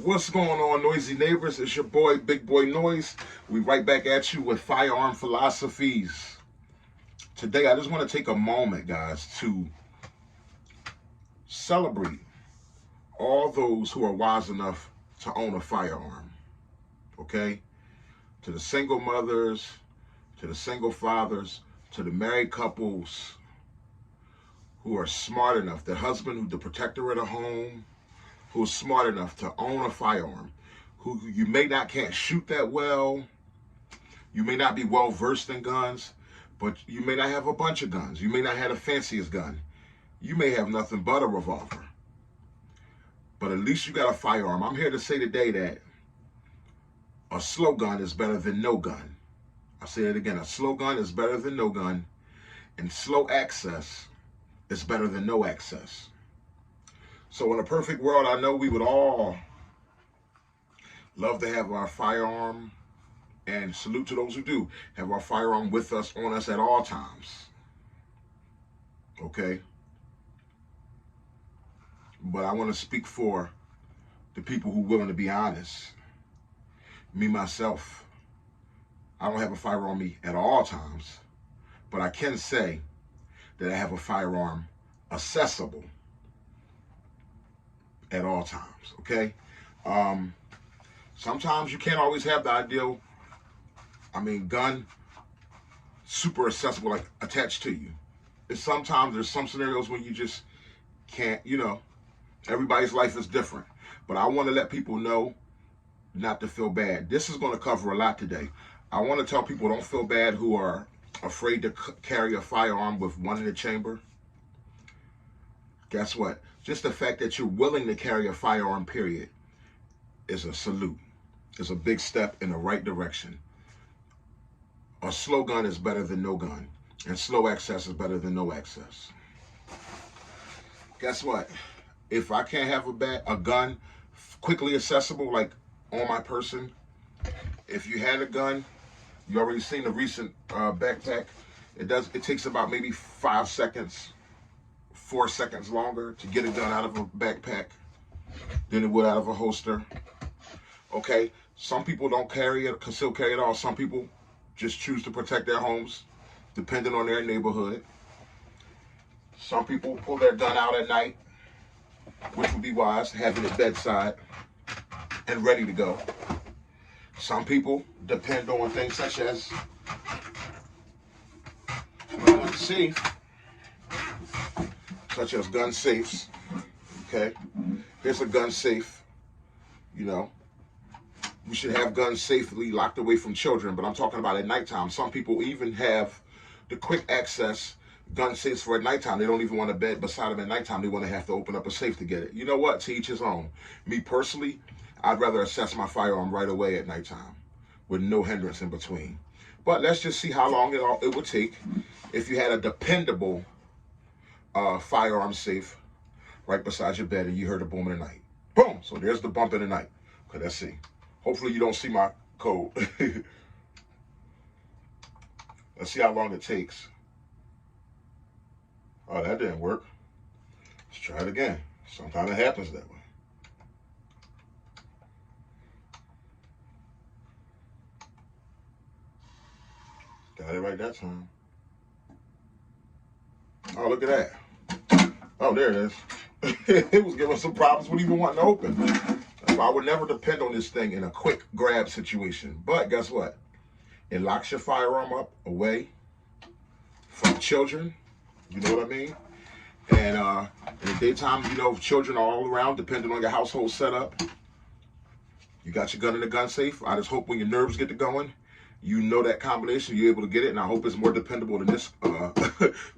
What's going on, noisy neighbors? It's your boy, Big Boy Noise. We right back at you with firearm philosophies. Today, I just want to take a moment, guys, to celebrate all those who are wise enough to own a firearm. Okay? To the single mothers, to the single fathers, to the married couples who are smart enough, the husband who's the protector of the home, who's smart enough to own a firearm, who you may not can't shoot that well, you may not be well versed in guns, but you may not have a bunch of guns. You may not have the fanciest gun. You may have nothing but a revolver. But at least you got a firearm. I'm here to say today that a slow gun is better than no gun. I'll say it again. A slow gun is better than no gun, and slow access is better than no access. So in a perfect world, I know we would all love to have our firearm, and salute to those who do have our firearm with us, on us at all times. Okay? But I want to speak for the people who are willing to be honest. Me, myself, I don't have a firearm on me at all times, but I can say that I have a firearm accessible at all times, okay? Sometimes you can't always have the ideal, gun super accessible, like attached to you. And sometimes there's some scenarios when you just can't, everybody's life is different. But I want to let people know not to feel bad. This is going to cover a lot today. I want to tell people don't feel bad who are afraid to carry a firearm with one in the chamber. Guess what? Just the fact that you're willing to carry a firearm, period, is a salute. It's a big step in the right direction. A slow gun is better than no gun, and slow access is better than no access. Guess what? If I can't have a gun quickly accessible, like on my person, if you had a gun, you already seen the recent backpack. It takes about maybe 5 seconds, 4 seconds longer to get a gun out of a backpack than it would out of a holster. Okay, some people don't conceal carry at all. Some people just choose to protect their homes, depending on their neighborhood. Some people pull their gun out at night, which would be wise, having it bedside and ready to go. Some people depend on things such as gun safe, such as gun safes. Okay, here's a gun safe. We should have guns safely locked away from children, but I'm talking about at nighttime. Some people even have the quick access gun safes for at nighttime. They don't even want a bed beside them at nighttime. They want to have to open up a safe to get it. You know what? To each his own. Me personally, I'd rather access my firearm right away at nighttime with no hindrance in between. But let's just see how long it would take if you had a dependable firearm safe right beside your bed and you heard a boom in the night. Boom! So there's the bump in the night. Okay, let's see. Hopefully you don't see my code. Let's see how long it takes. Oh, that didn't work. Let's try it again. Sometimes it happens that way. Got it right that time. Oh, look at that. Oh, there it is. It was giving some problems with even wanting to open. That's why I would never depend on this thing in a quick grab situation. But guess what? It locks your firearm up away from children. You know what I mean? And in the daytime, children are all around, depending on your household setup. You got your gun in the gun safe. I just hope when your nerves get to going, you know that combination, you're able to get it. And I hope it's more dependable than this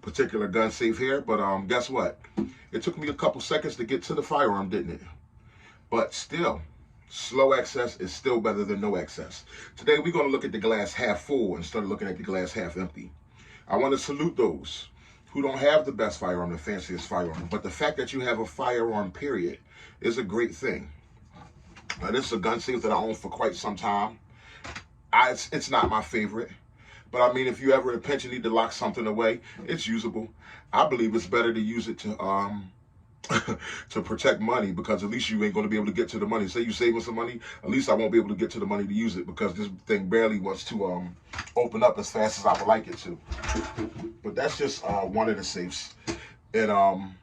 particular gun safe here. But guess what? It took me a couple seconds to get to the firearm, didn't it? But still, slow access is still better than no access. Today, we're going to look at the glass half full instead of looking at the glass half empty. I want to salute those who don't have the best firearm, the fanciest firearm. But the fact that you have a firearm, period, is a great thing. Now, this is a gun safe that I own for quite some time. It's not my favorite. But if you ever in a pinch and need to lock something away, it's usable. I believe it's better to use it to to protect money, because at least you ain't going to be able to get to the money. Say you saving some money, at least I won't be able to get to the money to use it, because this thing barely wants to open up as fast as I would like it to. But that's just one of the safes. And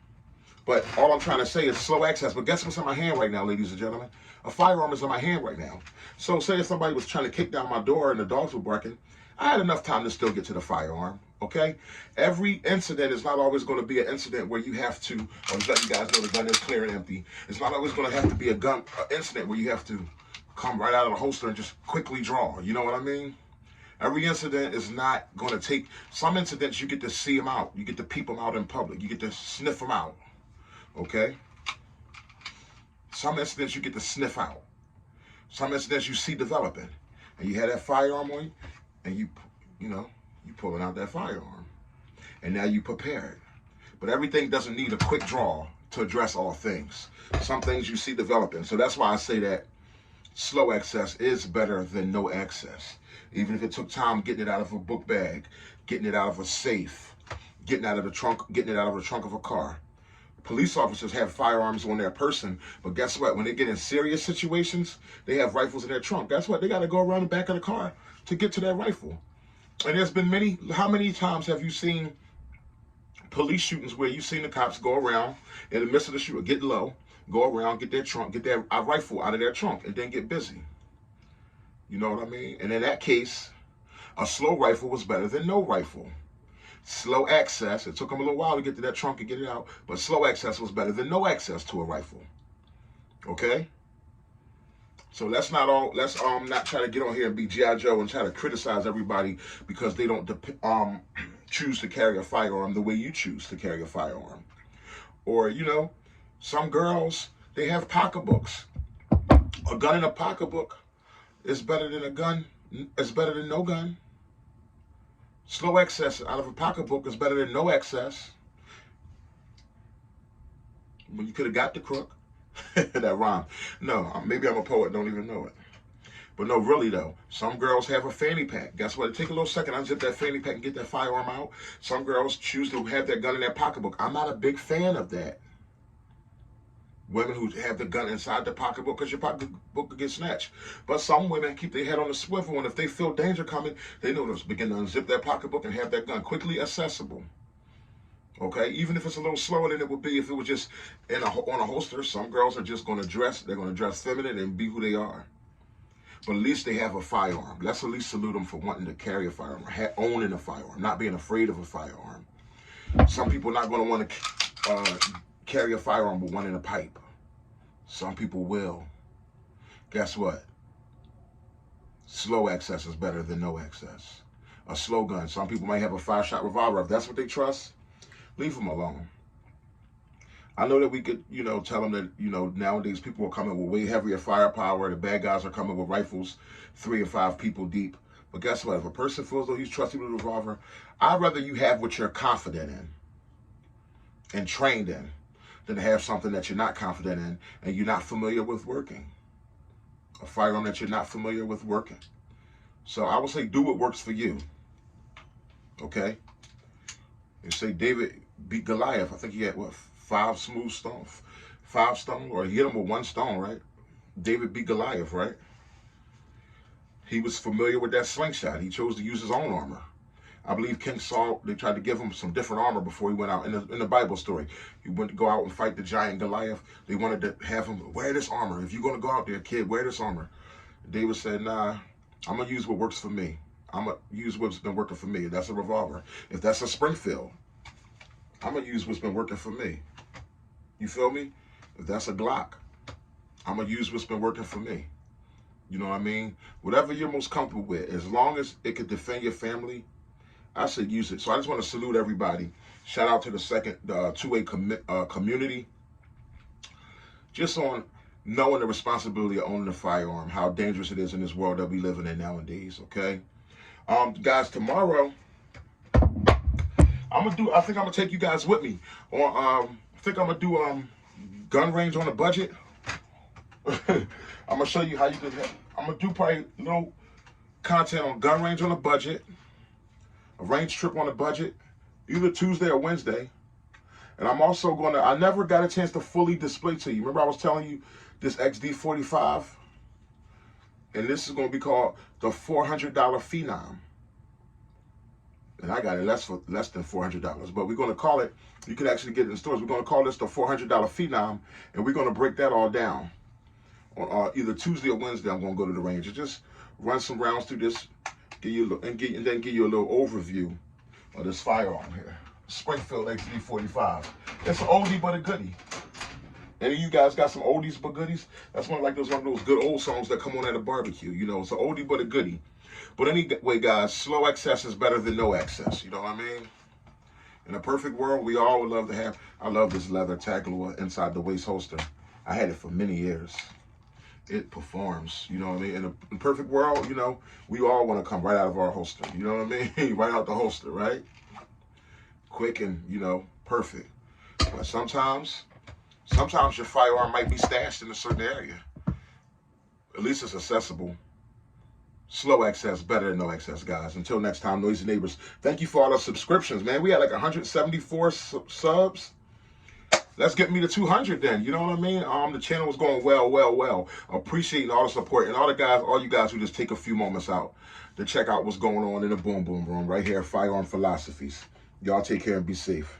but all I'm trying to say is slow access. But guess what's in my hand right now, ladies and gentlemen? A firearm is in my hand right now. So say if somebody was trying to kick down my door and the dogs were barking, I had enough time to still get to the firearm, okay? Every incident is not always going to be an incident where you have to, or let you guys know the gun is clear and empty. It's not always going to have to be an incident where you have to come right out of the holster and just quickly draw. You know what I mean? Every incident is not going to take, some incidents you get to see them out. You get to peep them out in public. You get to sniff them out, okay? Some incidents you get to sniff out. Some incidents you see developing. And you have that firearm on you, and you pulling out that firearm. And now you prepared. But everything doesn't need a quick draw to address all things. Some things you see developing. So that's why I say that slow access is better than no access. Even if it took time getting it out of a book bag, getting it out of a safe, getting it out of the trunk of a car. Police officers have firearms on their person, but guess what? When they get in serious situations, they have rifles in their trunk. Guess what? They got to go around the back of the car to get to that rifle. And there's been how many times have you seen police shootings where you've seen the cops go around in the midst of the shooting, get low, go around, get their trunk, get their rifle out of their trunk, and then get busy? You know what I mean? And in that case, a slow rifle was better than no rifle. Slow access, it took them a little while to get to that trunk and get it out, but slow access was better than no access to a rifle. Okay? So let's not try to get on here and be G.I. Joe and try to criticize everybody because they don't choose to carry a firearm the way you choose to carry a firearm. Or, some girls, they have pocketbooks. A gun in a pocketbook is better than a gun. It's better than no gun. Slow access out of a pocketbook is better than no access. Well, you could have got the crook. That rhyme. No, maybe I'm a poet, don't even know it. But no, really though, some girls have a fanny pack. Guess what? Take a little second, unzip that fanny pack and get that firearm out. Some girls choose to have their gun in their pocketbook. I'm not a big fan of that. Women who have the gun inside the pocketbook, because your pocketbook could get snatched. But some women keep their head on the swivel, and if they feel danger coming, they know to begin to unzip their pocketbook and have that gun quickly accessible. Okay, even if it's a little slower than it would be if it was just on a holster. Some girls are just going to dress. They're going to dress feminine and be who they are. But at least they have a firearm. Let's at least salute them for wanting to carry a firearm, owning a firearm, not being afraid of a firearm. Some people are not going to want to carry a firearm with one in a pipe. Some people will. Guess what? Slow access is better than no access. A slow gun. Some people might have a 5-shot revolver. If that's what they trust, leave them alone. I know that we could, tell them that, nowadays people are coming with way heavier firepower. The bad guys are coming with rifles 3 and 5 people deep. But guess what? If a person feels though he's trusting with a revolver, I'd rather you have what you're confident in and trained in than to have something that you're not confident in and you're not familiar with working. A firearm that you're not familiar with working. So I would say do what works for you. Okay? You say David beat Goliath. I think he had, 5 smooth stones? 5 stone? Or he hit him with 1 stone, right? David beat Goliath, right? He was familiar with that slingshot. He chose to use his own armor. I believe King Saul, they tried to give him some different armor before he went out. In the Bible story, he went to go out and fight the giant Goliath. They wanted to have him wear this armor. If you're going to go out there, kid, wear this armor. David said, nah, I'm going to use what works for me. I'm going to use what's been working for me. If that's a revolver. If that's a Springfield, I'm going to use what's been working for me. You feel me? If that's a Glock, I'm going to use what's been working for me. You know what I mean? Whatever you're most comfortable with, as long as it could defend your family, I should use it. So I just want to salute everybody. Shout out to the second 2A community. Just on knowing the responsibility of owning a firearm, how dangerous it is in this world that we living in nowadays, okay? Guys, tomorrow, I think I'm gonna take you guys with me on I think I'm gonna do gun range on a budget. I'm gonna show you how you can I'm gonna do probably a little content on gun range on a budget, a range trip on a budget, either Tuesday or Wednesday. And I'm also gonna, I never got a chance to fully display to you. Remember I was telling you this XD45? And this is gonna be called the $400 Phenom. And I got it less than $400, but we're gonna call it, you can actually get it in stores. We're gonna call this the $400 Phenom, and we're gonna break that all down on either Tuesday or Wednesday. I'm gonna go to the range and just run some rounds through this, give you and then give you a little overview of this firearm here, Springfield XD45. It's an oldie but a goodie. Any of you guys got some oldies but goodies? That's one of those good old songs that come on at a barbecue. You know, it's an oldie but a goodie. But anyway, guys, slow access is better than no access. You know what I mean? In a perfect world, we all would love to have. I love this leather TAG inside the waist holster. I had it for many years. It performs. You know what I mean? In a perfect world, you know, we all want to come right out of our holster. You know what I mean? Right out the holster, right? Quick and, you know, perfect. But sometimes your firearm might be stashed in a certain area. At least it's accessible. Slow access, better than no access, guys. Until next time, Noisy Neighbors. Thank you for all the subscriptions, man. We had like 174 subs. Let's get me to 200 then. You know what I mean? The channel was going well. Appreciating all the support and all you guys who just take a few moments out to check out what's going on in the Boom Boom Room right here, Firearm Philosophies. Y'all take care and be safe.